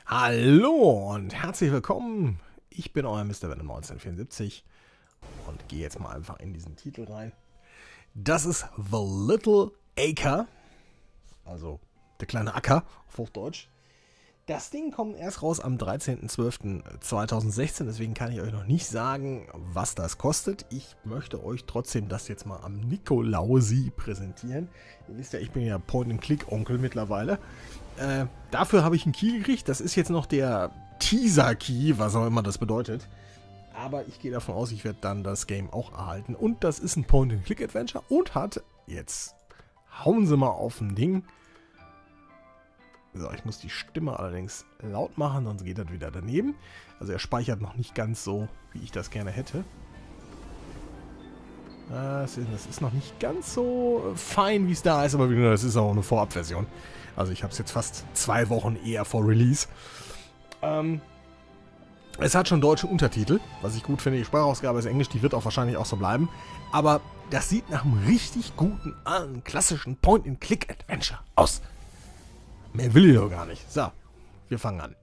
Hallo und herzlich willkommen. Ich bin euer Mr. Venom 1974 und gehe jetzt mal einfach in diesen Titel rein. Das ist The Little Acre, also der kleine Acker auf Hochdeutsch. Das Ding kommt erst raus am 13.12.2016, deswegen kann ich euch noch nicht sagen, was das kostet. Ich möchte euch trotzdem das jetzt mal am Nikolausi präsentieren. Ihr wisst ja, ich bin ja Point-and-Click-Onkel mittlerweile. Dafür habe ich einen Key gekriegt. Das ist jetzt noch der Teaser-Key, was auch immer das bedeutet. Aber ich gehe davon aus, ich werde dann das Game auch erhalten. Und das ist ein Point-and-Click-Adventure und hat, jetzt hauen sie mal auf ein Ding. So, ich muss die Stimme allerdings laut machen, sonst geht das wieder daneben. Also er speichert noch nicht ganz so, wie ich das gerne hätte. Das ist noch nicht ganz so fein, wie es da ist, aber das ist auch eine Vorabversion. Also ich habe es jetzt fast 2 Wochen eher vor Release. Es hat schon deutsche Untertitel, was ich gut finde. Die Sprachausgabe ist Englisch, die wird auch wahrscheinlich auch so bleiben. Aber das sieht nach einem richtig guten, alten, klassischen Point-and-Click-Adventure aus. Mehr will ich doch gar nicht. So, wir fangen an.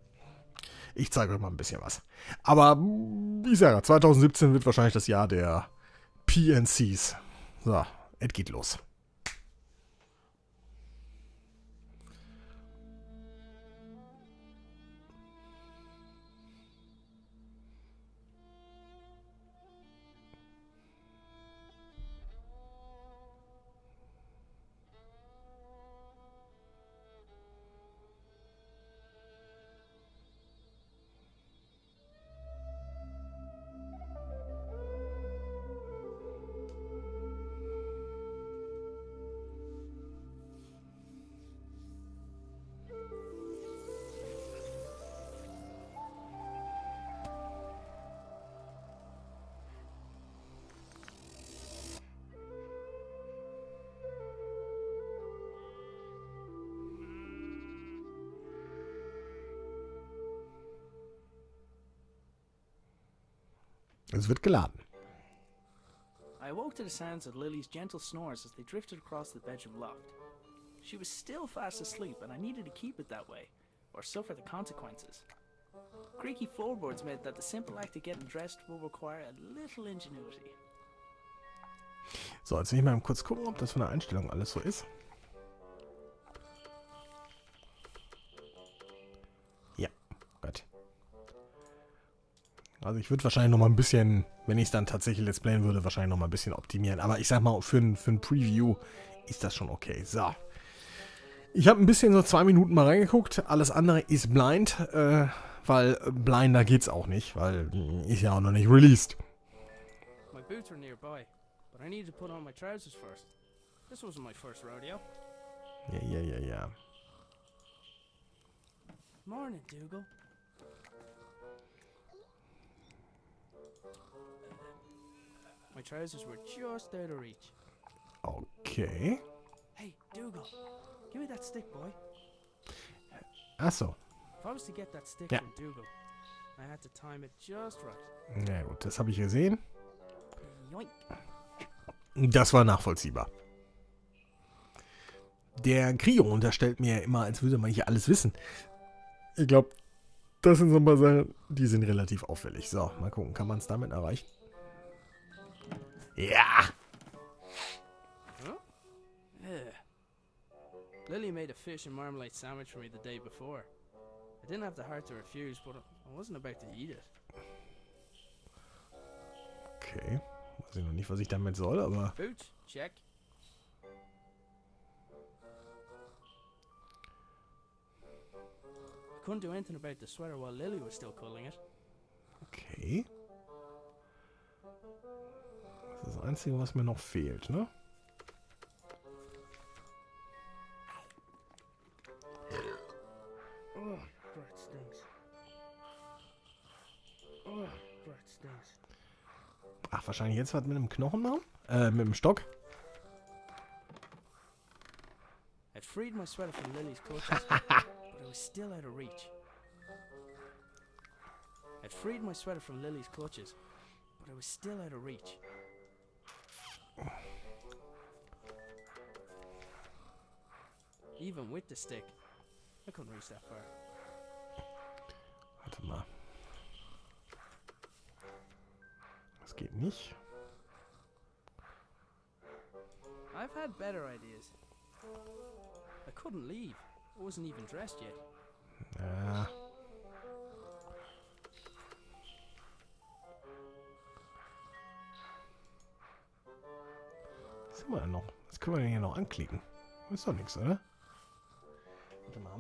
Ich zeige euch mal ein bisschen was. Aber, wie ich sage, 2017 wird wahrscheinlich das Jahr der PNCs. So, es geht los. Es wird geladen. I awoke to the sounds of Lily's gentle snores as they drifted across the bedroom loft. She was still fast asleep, and I needed to keep it that way, or suffer the consequences. Creaky floorboards meant that the simple act of getting dressed will require a little ingenuity. So, jetzt will ich mal kurz gucken, ob das von der Einstellung alles so ist. Ja, gut. Also ich würde wahrscheinlich noch mal ein bisschen, wenn ich es dann tatsächlich let's playen würde, wahrscheinlich noch mal ein bisschen optimieren. Aber ich sag mal, für ein Preview ist das schon okay. So. Ich habe ein bisschen so 2 Minuten mal reingeguckt. Alles andere ist blind, weil blinder geht's auch nicht, weil ist ja auch noch nicht released. My boots are nearby, but I need to put on my trousers first. This wasn't my first rodeo. Ja. Morning, Dougal. My trousers were just out of reach. Okay. Hey, Dougal, give me that stick, boy. Achso. If I was to get that stick Ja. from Dougal, I had to time it just right. Na gut, das habe ich gesehen. Yoink. Das war nachvollziehbar. Der Krio unterstellt mir immer, als würde man hier alles wissen. Ich glaube, das sind so ein paar Sachen, die sind relativ auffällig. So, mal gucken, kann man es damit erreichen? Ja! Huh? Yeah. Lily made a fish and marmalade sandwich for me the day before. I didn't have the heart to refuse, but I wasn't about to eat it. Okay. Weiß ich noch nicht, was ich damit soll, aber... Boots, check. I couldn't do anything about the sweater while Lily was still culling it. Okay. Das ist das Einzige, was mir noch fehlt, ne? Oh, breath stinks. Oh, breath stinks. Ach, wahrscheinlich jetzt was mit dem Knochen machen? Mit dem Stock? I'd freed my sweater from Lily's clutches, but I was still out of reach. I'd freed my sweater from Lily's clutches, but I was still out of reach. Even with the stick, I couldn't reach that far. Warte mal. Das geht nicht. I've had better ideas. I couldn't leave. I wasn't even dressed yet. Ja. Was haben wir denn noch? Was können wir denn hier noch anklicken? Ist doch nichts, oder? Warte mal,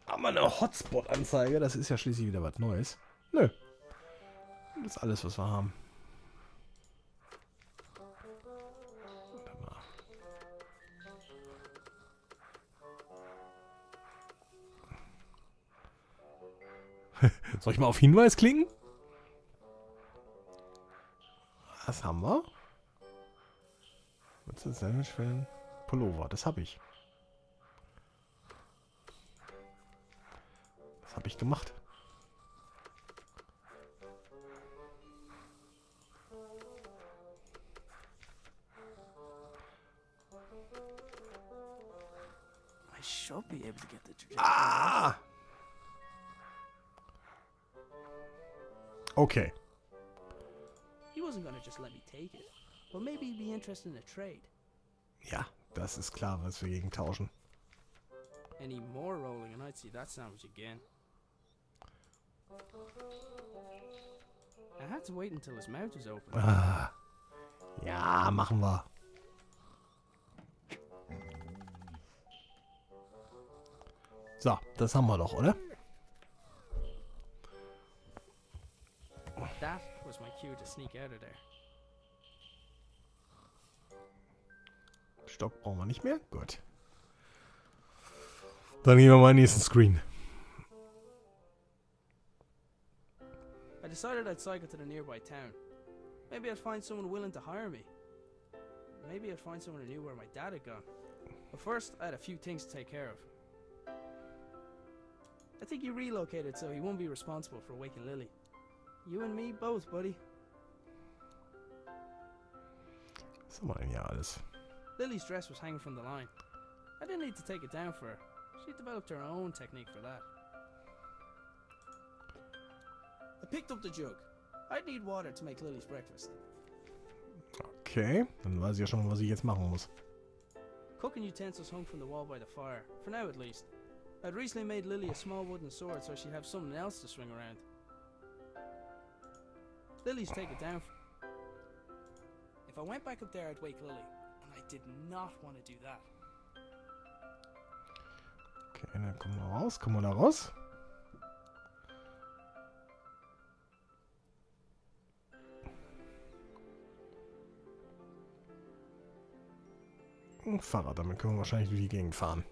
haben wir eine Hotspot-Anzeige? Das ist ja schließlich wieder was Neues. Nö. Das ist alles, was wir haben. Warte mal. Soll ich mal auf Hinweis klicken? Was haben wir? Was ist das für ein Pullover? Das habe ich. Was habe ich gemacht? I should be able to get the trajectory. Ah! Okay. He wasn't gonna just let me take it. But maybe he'd be interested in a trade. Ja, das ist klar, was wir gegen tauschen. Any more rolling and I'd see that sandwich again. I had to wait until his mouth was open. Ah. Ja, machen wir. So, das haben wir doch, oder? That was my cue to sneak out of there. Stock brauchen wir nicht mehr. Gut. Dann gehen wir mal in den nächsten Screen. I decided I'd cycle to the nearby town. Maybe I'd find someone willing to hire me. Maybe I'd find someone who knew where my dad had gone. But first, I had a few things to take care of. I think you relocated so he won't be responsible for waking Lily. You and me both, buddy. Was haben wir denn hier alles? Lily's dress was hanging from the line. I didn't need to take it down for her. She developed her own technique for that. I picked up the jug. I'd need water to make Lily's breakfast. Okay, dann weiß ich ja schon mal, was ich jetzt machen muss. Cooking utensils hung from the wall by the fire, for now at least. I'd recently made Lily a small wooden sword so she'd have something else to swing around. Lily's take it down. If I went back up there, I'd wake Lily, and I did not want to do that. Okay, dann kommen wir raus. Kommen wir da raus? Ein Fahrrad, damit können wir wahrscheinlich durch die Gegend fahren.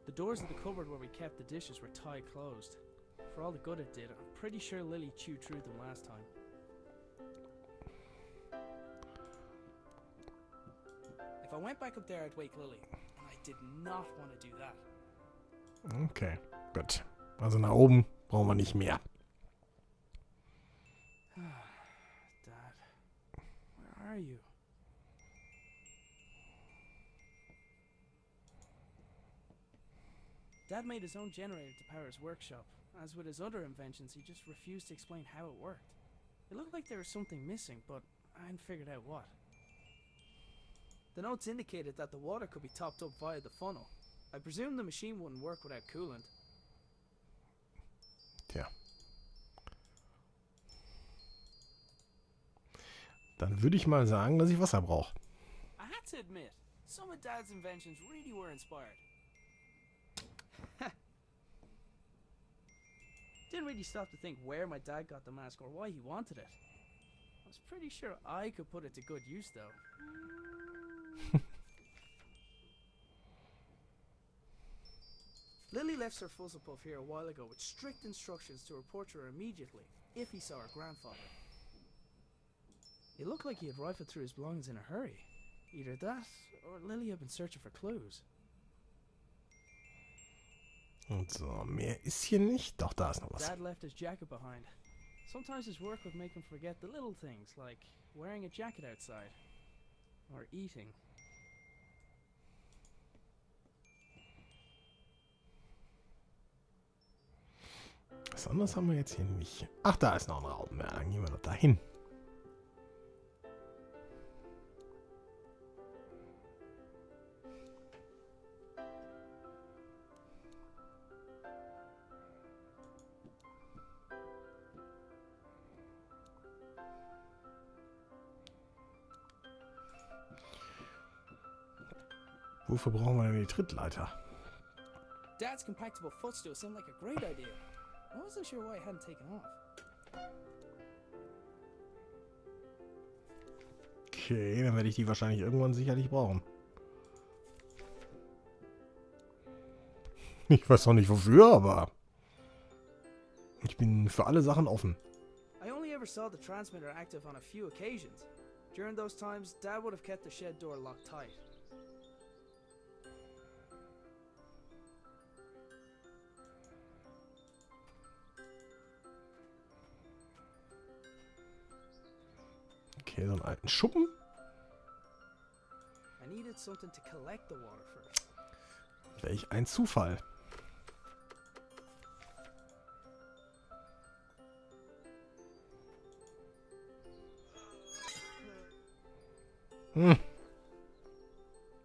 The doors of the cupboard where we kept the dishes were tight closed. For all the good it did, I'm pretty sure Lily chewed through them last time. If I went back up there, I'd wake Lily, and I did not want to do that. Okay, gut. Also nach oben brauchen wir nicht mehr. Dad, where are you? Dad made his own generator to power his workshop. As with his other inventions, he just refused to explain how it worked. It looked like there was something missing, but I hadn't figured out what. The notes indicated that the water could be topped up via the funnel. I presumed the machine wouldn't work without coolant. Tja. Dann würde ich mal sagen, dass ich Wasser brauche. I had to admit, some of Dad's inventions really were inspired. Didn't really stop to think where my dad got the mask or why he wanted it. I was pretty sure I could put it to good use though. Lily left Sir Fuzzlepuff here a while ago with strict instructions to report to her immediately if he saw her grandfather. It looked like he had rifled through his belongings in a hurry. Either that, or Lily had been searching for clues. Und so, mehr ist hier nicht. Doch, da ist noch was. Dad left his jacket behind. Sometimes his work would make him forget the little things, like wearing a jacket outside. Or eating. Was anderes haben wir jetzt hier nicht. Ach, da ist noch ein Raum. Ja, dann gehen wir doch dahin. Wofür brauchen wir denn die Trittleiter? Dad's compactable footstool seemed like a great idea. I wasn't sure why it hadn't taken off. Okay, dann werde ich die wahrscheinlich irgendwann sicherlich brauchen. Ich weiß noch nicht wofür, aber ich bin für alle Sachen offen. I only ever saw the transmitter active on a few occasions. During those times, Dad would have kept the shed door locked tight. Okay, so einen alten Schuppen. I needed something to collect the water first. Welch ein Zufall. Hm.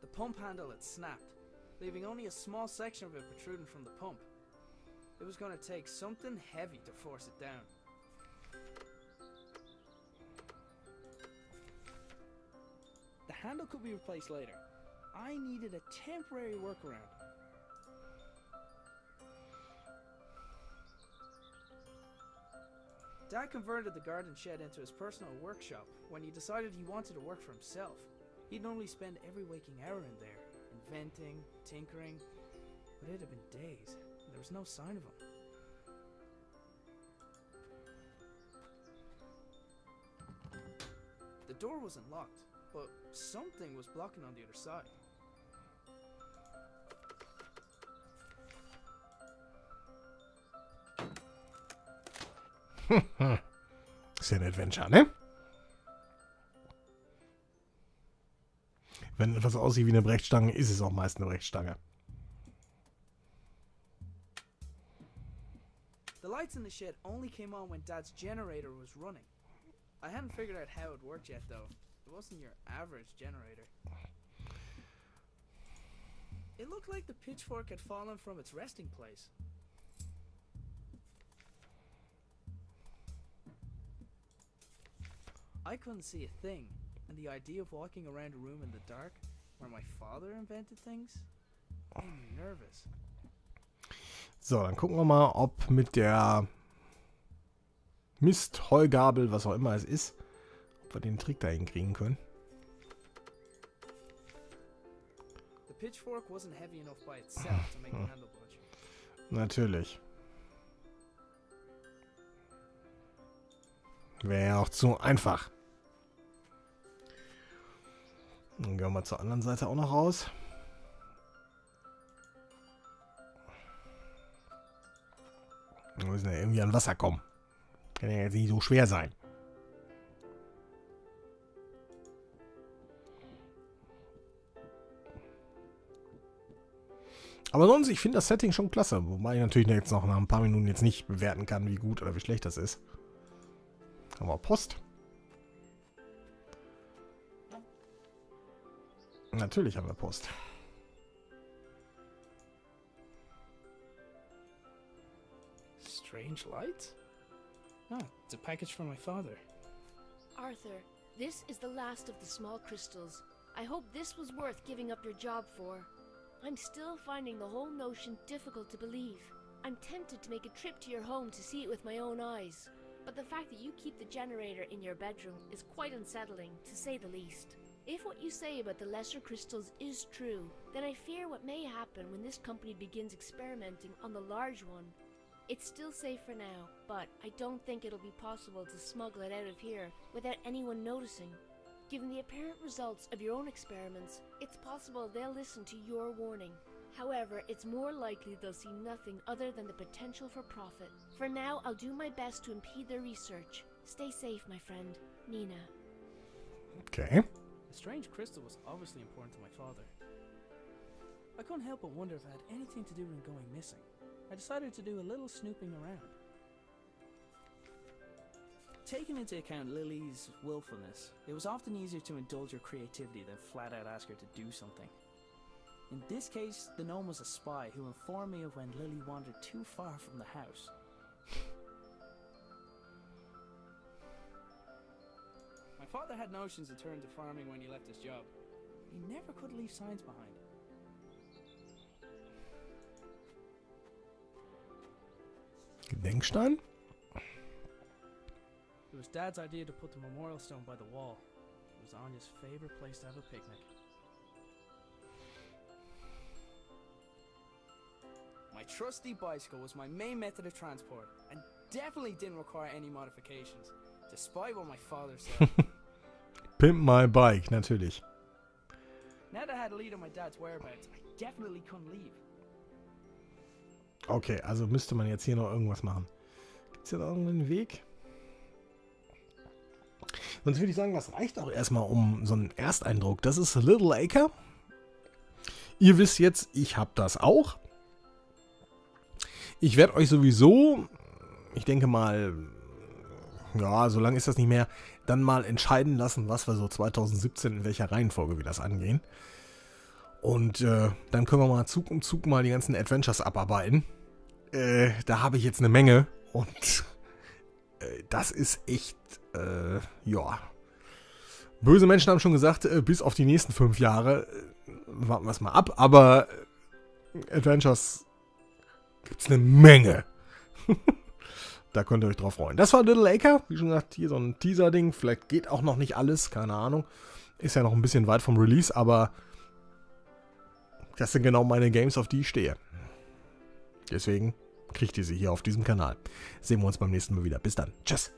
The pump handle had snapped, leaving only a small section of it protruding from the pump. It was going to take something heavy to force it down. The handle could be replaced later. I needed a temporary workaround. Dad converted the garden shed into his personal workshop when he decided he wanted to work for himself. He'd normally spend every waking hour in there, inventing, tinkering, but it had been days, and there was no sign of him. The door wasn't locked, but something was blocking on the other side. Ist ja ein Adventure, ne? Wenn etwas aussieht wie eine Brechstange, ist es auch meist eine Brechstange. The lights in the shed only came on when Dad's generator was running. I hadn't figured out how it worked yet, though. It wasn't your average generator. It looked like the pitchfork had fallen from its resting place. I couldn't see a thing, and the idea of walking around a room in the dark, where my father invented things, made me nervous. So, dann gucken wir mal, ob mit der Mist, Heugabel, was auch immer es ist, ob wir den Trick da hinkriegen können. The pitchfork wasn't heavy enough by itself to make the handle budge. Natürlich. Wäre ja auch zu einfach. Dann gehen wir mal zur anderen Seite auch noch raus. Wir müssen ja irgendwie an Wasser kommen. Kann ja jetzt nicht so schwer sein. Aber sonst, ich finde das Setting schon klasse. Wobei ich natürlich jetzt noch nach ein paar Minuten jetzt nicht bewerten kann, wie gut oder wie schlecht das ist. Haben wir Post. Natürlich haben wir Post. Strange lights? Ah, it's a package from my father. Arthur, this is the last of the small crystals. I hope this was worth giving up your job for. I'm still finding the whole notion difficult to believe. I'm tempted to make a trip to your home to see it with my own eyes. But the fact that you keep the generator in your bedroom is quite unsettling, to say the least. If what you say about the lesser crystals is true, then I fear what may happen when this company begins experimenting on the large one. It's still safe for now, but I don't think it'll be possible to smuggle it out of here without anyone noticing. Given the apparent results of your own experiments, it's possible they'll listen to your warning. However, it's more likely they'll see nothing other than the potential for profit. For now, I'll do my best to impede their research. Stay safe, my friend. Nina. Okay. The strange crystal was obviously important to my father. I couldn't help but wonder if it had anything to do with him going missing. I decided to do a little snooping around. taken into account Lily's willfulness, it was often easier to indulge her creativity than flat out ask her to do something. In this case, the gnome was a spy who informed me of when Lily wandered too far from the house. My father had notions to turn to farming when he left his job. He never could leave signs behind. Gedenkstein? It was Dad's idea to put the memorial stone by the wall. It was Anya's favorite place to have a picnic. My trusty bicycle was my main method of transport and definitely didn't require any modifications, despite what my father said. Pimp my bike, natürlich. Now that I had a lead on my dad's whereabouts, I definitely couldn't leave. Okay, also müsste man jetzt hier noch irgendwas machen. Gibt es hier noch irgendeinen Weg? Sonst würde ich sagen, das reicht auch erstmal um so einen Ersteindruck. Das ist Little Acre. Ihr wisst jetzt, ich habe das auch. Ich werde euch sowieso, ich denke mal, ja, so lange ist das nicht mehr, dann mal entscheiden lassen, was wir so 2017 in welcher Reihenfolge wir das angehen. Und dann können wir mal Zug um Zug mal die ganzen Adventures abarbeiten. Da habe ich jetzt eine Menge und das ist echt, ja. Böse Menschen haben schon gesagt, bis auf die nächsten 5 Jahre warten wir es mal ab, aber Adventures gibt's eine Menge. Da könnt ihr euch drauf freuen. Das war Little Acre. Wie schon gesagt, hier so ein Teaser-Ding. Vielleicht geht auch noch nicht alles, keine Ahnung. Ist ja noch ein bisschen weit vom Release, aber das sind genau meine Games, auf die ich stehe. Deswegen kriegt ihr sie hier auf diesem Kanal. Sehen wir uns beim nächsten Mal wieder. Bis dann. Tschüss.